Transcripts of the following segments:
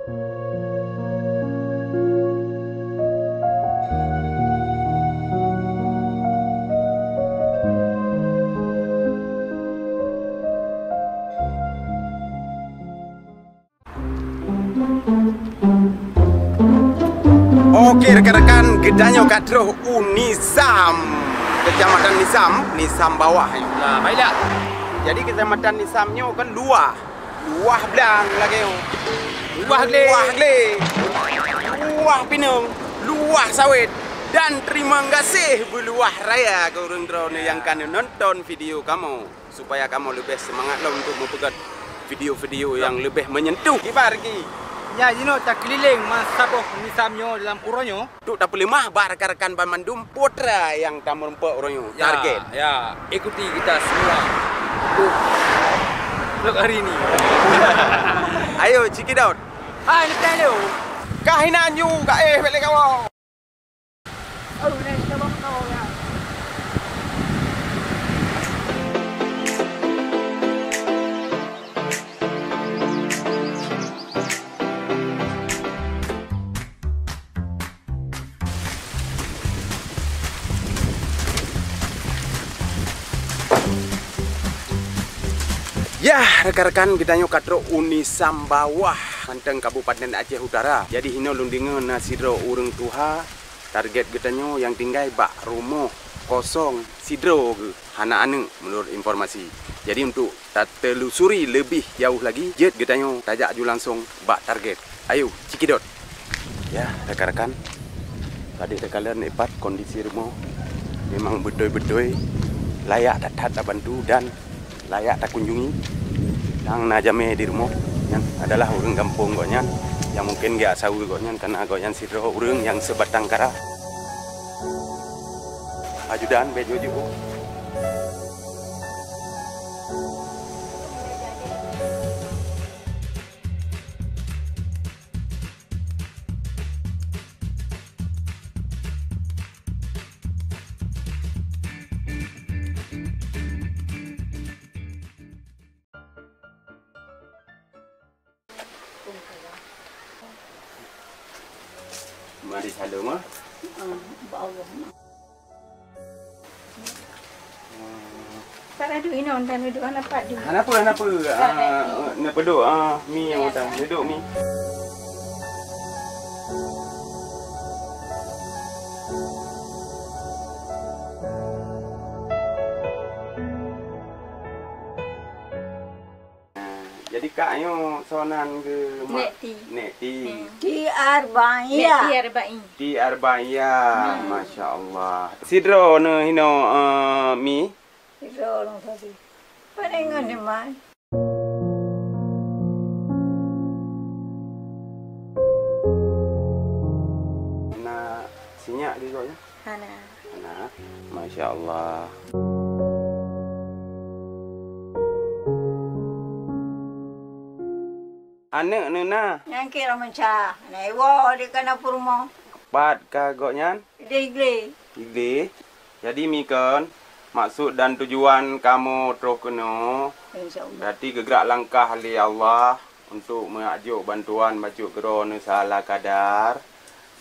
Oke rekan-rekan, Gedanyo Kadro Unisam, Kecamatan Nisam bawah. Nah, baiklah. Jadi kecamatan Nisamnya kan luah belang lagi. Luah pinung, luah sawit. Dan terima kasih beluah raya ke orang drone yang kan nonton video kamu, supaya kamu lebih semangat lah untuk membuat video-video yang lebih menyentuh. Ibarki. Ya, Jino tak keliling mas saboh Nisamnyo dalam uronyo. Tu tak boleh mah rekan-rekan Bandung Putra yang tamu rempak orangnya. Ya, Target. ya, ikuti kita semua untuk hari ini. Ayo Cikidot. Hai, nak tanya lu. Kahinan juga balik kau. Aduh, ni kita bawa kau ya. Ya, rekan-rekan Gedanyo Kadro Unisam bawah Manteng Kabupaten Aceh Utara. Jadi hino lundingan nasidro urang tuha. Target Gedanyo yang tinggal bak rumah kosong sidro ke hana ane menurut informasi. Jadi untuk telusuri lebih jauh lagi, jet Gedanyo tajak ju langsung bak target. Ayo Cikidot. Ya, rekan-rekan. Tadi kalian dapat kondisi rumah memang betul-betul layak tak bantu dan layak tak kunjungi. Yang najame di rumah yang adalah orang kampung gonya yang mungkin gak sawi gonya karena gonya sidro orang yang sebatang kara. Ajudan bejo juga. Mari halo mah. Tak ada ini orang duduk apa di. Kenapa? Nak duduk mi yang utang. Duduk mi. Jadi kaknya sonan ke Nekti. Di Arba'iyah. Di Arba'iyah. Masya Allah. Sidro ne hino mi. Sidro orang tadi. Palingan ni man. Nak sinyak di gonya. Hana. Masya Allah. Anak nena. Yang kira macam. Naiwa di kana purmo. Pat kagoknya. Digli. Jadi mikon maksud dan tujuan kamu terus kena. InsyaAllah. Berarti gerak langkah li Allah untuk mengajuk bantuan bajuk kerana salah kadar.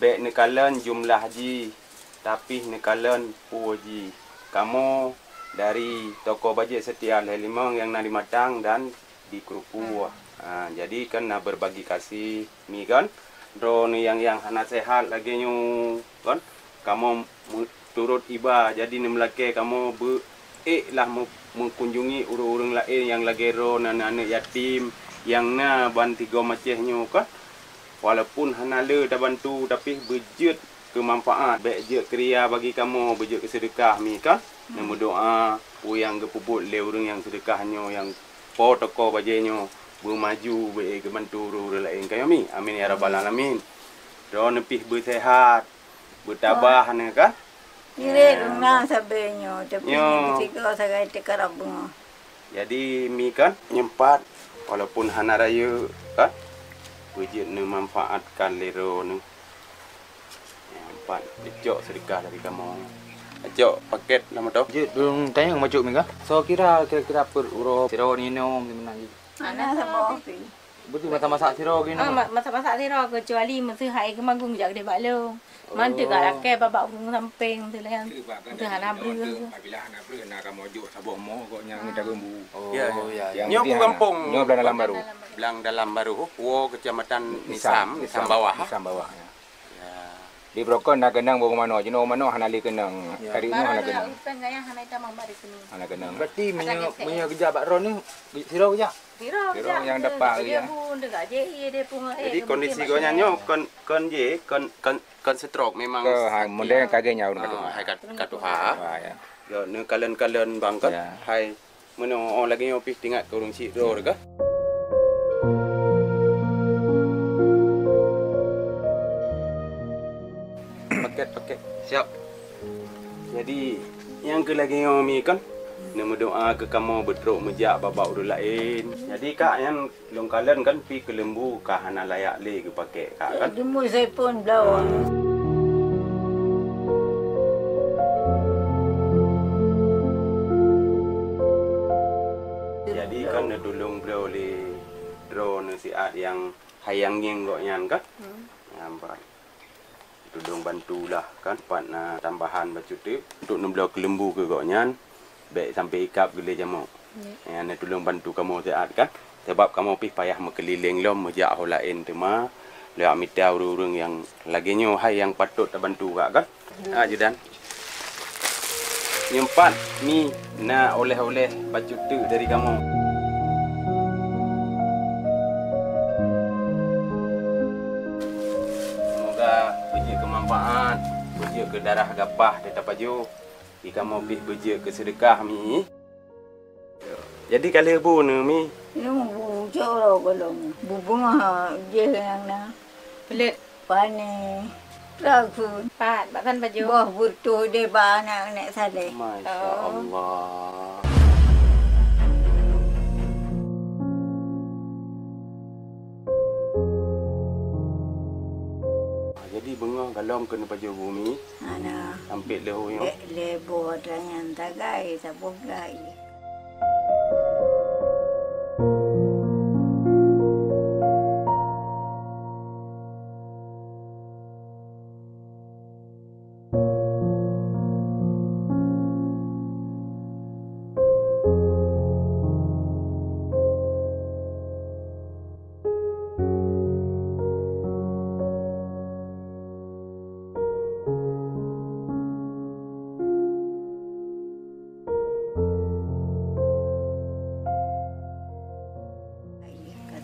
Baik nekalan jumlah ji. Tapi nekalan puji. Kamu dari toko bajet setia limang yang nak dimatang dan di kerupu. Jadi kan nak berbagi kasih mi kan. Drone yang anak sehat lagi nyu kan. Kamu turut iba jadi ni melake kamu lah mengunjungi urang-urang lain yang lagi anak-anak yatim yang na bantu go macehnya kan. Walaupun hanale dah bantu tapi berjet kemanfaat baik je kriya bagi kamu berjet kesedekah mi kan. Namo doa yang kepuput le urang yang sedekahnya yang po toko bajenya bermaju baik bantu urang lain kayo mi. Amin ya rabbal alamin. Drone nepih bersehat bertabah ne kan. Kira rumah sabenya. Tapi ketika saya tekarap bunga. Jadi mi kan nyempat walaupun hana raya kan. Berjet ne manfaatkan lero ne. Nyempat ejok sedekah dari kamu. Ejok paket nama tu. Je, belum tanya macam ni kah? So kira per uro siro ni no di mana je? Anak sama api. Betul masak-masak siro gini. Masak-masak siro kecuali mesti hai ke manggung jak de balong. Mantu gak rakyat babak burung samping tu lah yang. Tu hana beri. Apabila anak beri nak kamu juk sabuk mo kok yang kita gembu. Ya. ya. Nyo ku kampung. Nyo belang dalam baru. Belang dalam baru. Wo kecamatan Nisam bawah. Nisam bawah. Ya. Di Brokon nak kenang bawa mana? Jino mana hanali kenang. Hari ni hana kenang. Urusan gaya hana ita mambari sini. Hana kenang. Berarti menyo kerja Pak Ron ni siro kerja. Siro yang dapat dia pun dekat je dia pun. Jadi kondisi gonya nyo kon stroke memang. Ke model kagenya urang katu. Hai katuha. Ya. Yo ne kalen bangkat. Ya. Hai meno lagi nyo pih tingkat ke urang cik ro dekat. Paket. Siap. Jadi yang ke lagi ngomi kan nama doa ke kamu betruk mejak babak urut lain. Jadi kak yang long kalen kan pi ke lembu kah hana layak le ke pakai kak kan. Demu saya pun belawang. Jadi kan nak tolong beliau le drone siat yang hayang ngeng gok nyan kan. Nampak. Tolong bantulah kan partner tambahan baju tu untuk beliau ke lembu ke gok nyan. Baik sampai ikap gila jamu. Yang nak tolong bantu kamu siat kan. Sebab kamu pi payah mekeliling lom mejak hol lain tu mah. Lewat mitau urung yang laginya hai yang patut terbantu kak kan. Judan. Nyempat ni nak oleh-oleh baju tu dari kamu. Semoga beri kemanfaat, beri ke darah gapah tetap baju. Jika mau pergi bekerja ke sedekah mi. Jadi kalau bu ni mi. Ini mau jauh belum. Bunga je yang na. Pelit. Pani. Ragun. Pat, bahkan baju. Buah butuh de anak nak sale. Masya Allah. Jadi benga kalau kena baju bumi. Ana. Sampai leho yo. Lebo dengan tagai sabuk gai.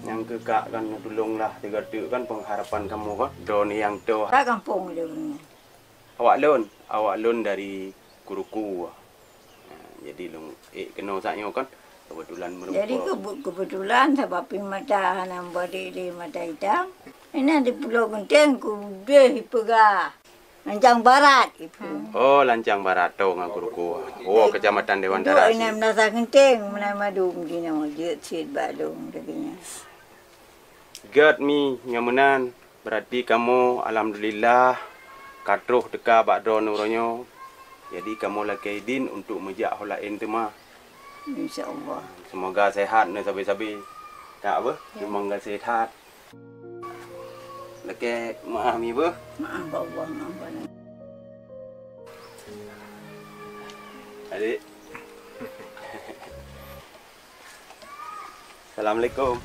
Yang kekak kan tolonglah tiga tu kan pengharapan kamu kan. Don yang tu. Tak kampung dia. Awak loan dari Kuruku. Jadi long kena saknya kan kebetulan merempuan. Jadi kebetulan sebab mata nambah di mata hitam. Ini di Pulau Genteng ku deh pegah. Lancang Barat itu. Oh, Lancang Barat tu dengan Kuruku. Oh, Kecamatan Dewan Darat. Ini menasa Genteng, menama dum di nama jet sit balung begini. God mi ngamunan berarti kamu alhamdulillah katruh teka bakdo nuronyo. Jadi kamu lagi idin untuk mejak holain tu mah. InsyaAllah. Semoga sehat ne sabi-sabi. Kak apa? Semoga sehat. Lagi maaf mi apa? Maaf Allah, maaf Allah. Adik. Assalamualaikum.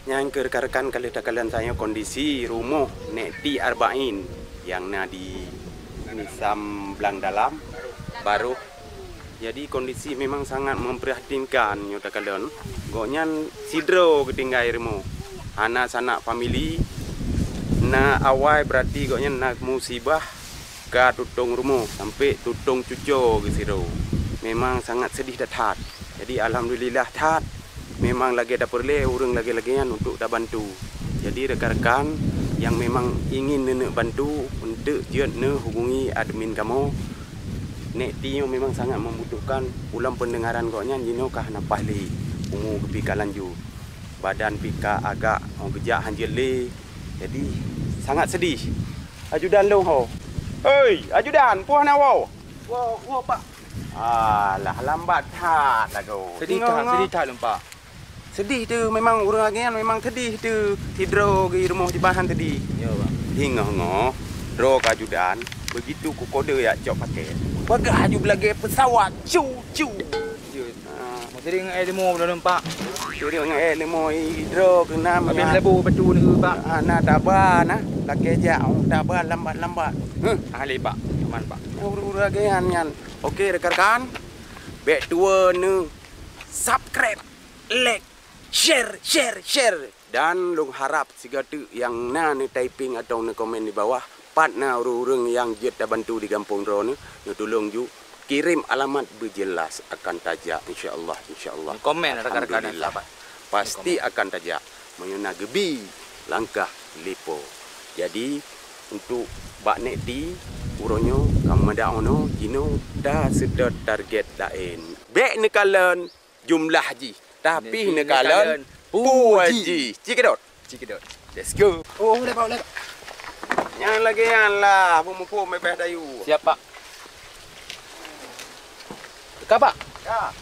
Yang ke rekan-rekan kalian saya kondisi rumah Nekti Arba'in yang na di Nisam Belang Dalam baru. Jadi kondisi memang sangat memprihatinkan nyata kalian. Goknyan sidro ketinggai rumah. Anak sanak family na awal berarti goknyan nak musibah ke tutung rumah sampai tutung cucu ke sidro. Memang sangat sedih dan tat. Jadi alhamdulillah tat. Memang lagi ada perle orang lagi-lagian untuk dah bantu. Jadi rekan-rekan yang memang ingin nenek bantu untuk jiat ne hubungi admin kamu. Nek Tio memang sangat membutuhkan ulang pendengaran koknya jino kah napah li ungu kepika lanju. Badan pika agak mau gejak hanjil li. Jadi sangat sedih. Ajudan lo ho. Hei, ajudan puah na wow. Wow pak. Alah lambat tat lagu. Sedih tak lompak. Sedih tu memang orang agian memang sedih tu. Hidro ke rumah di bahan tadi. Ya bang. Hingga dro kajudan begitu ku kode ya cok pakai. Bagaju belage pesawat. Cu. Masih dengan air lemo belum nampak. Kira dengan lemo hidro kena Habis lebu batu ni pak. Ana tabah nah. Lagi jauh tabah lambat. Ahli pak. Aman pak. Ura agian yan. Okey rekan-rekan. Back tua ni subscribe, like, share. Dan lu harap sigatu yang ni typing atau ni komen di bawah. Partner orang yang jet dah bantu di kampung Dro ni tolong ju kirim alamat berjelas akan tajak insya-Allah. Komen rekan-rekan sahabat. Pasti akan tajak menyuna gebi langkah lipo. Jadi untuk bak nek di uronyo kamadaono jino dah sedot target lain. Bek nekalan jumlah haji tapi nekalan puaji. Cikedot. Let's go. Oh, lepak. Yang lagi lah, pemupuk mepeh dayu. Siap pak. Dekat pak. Ya.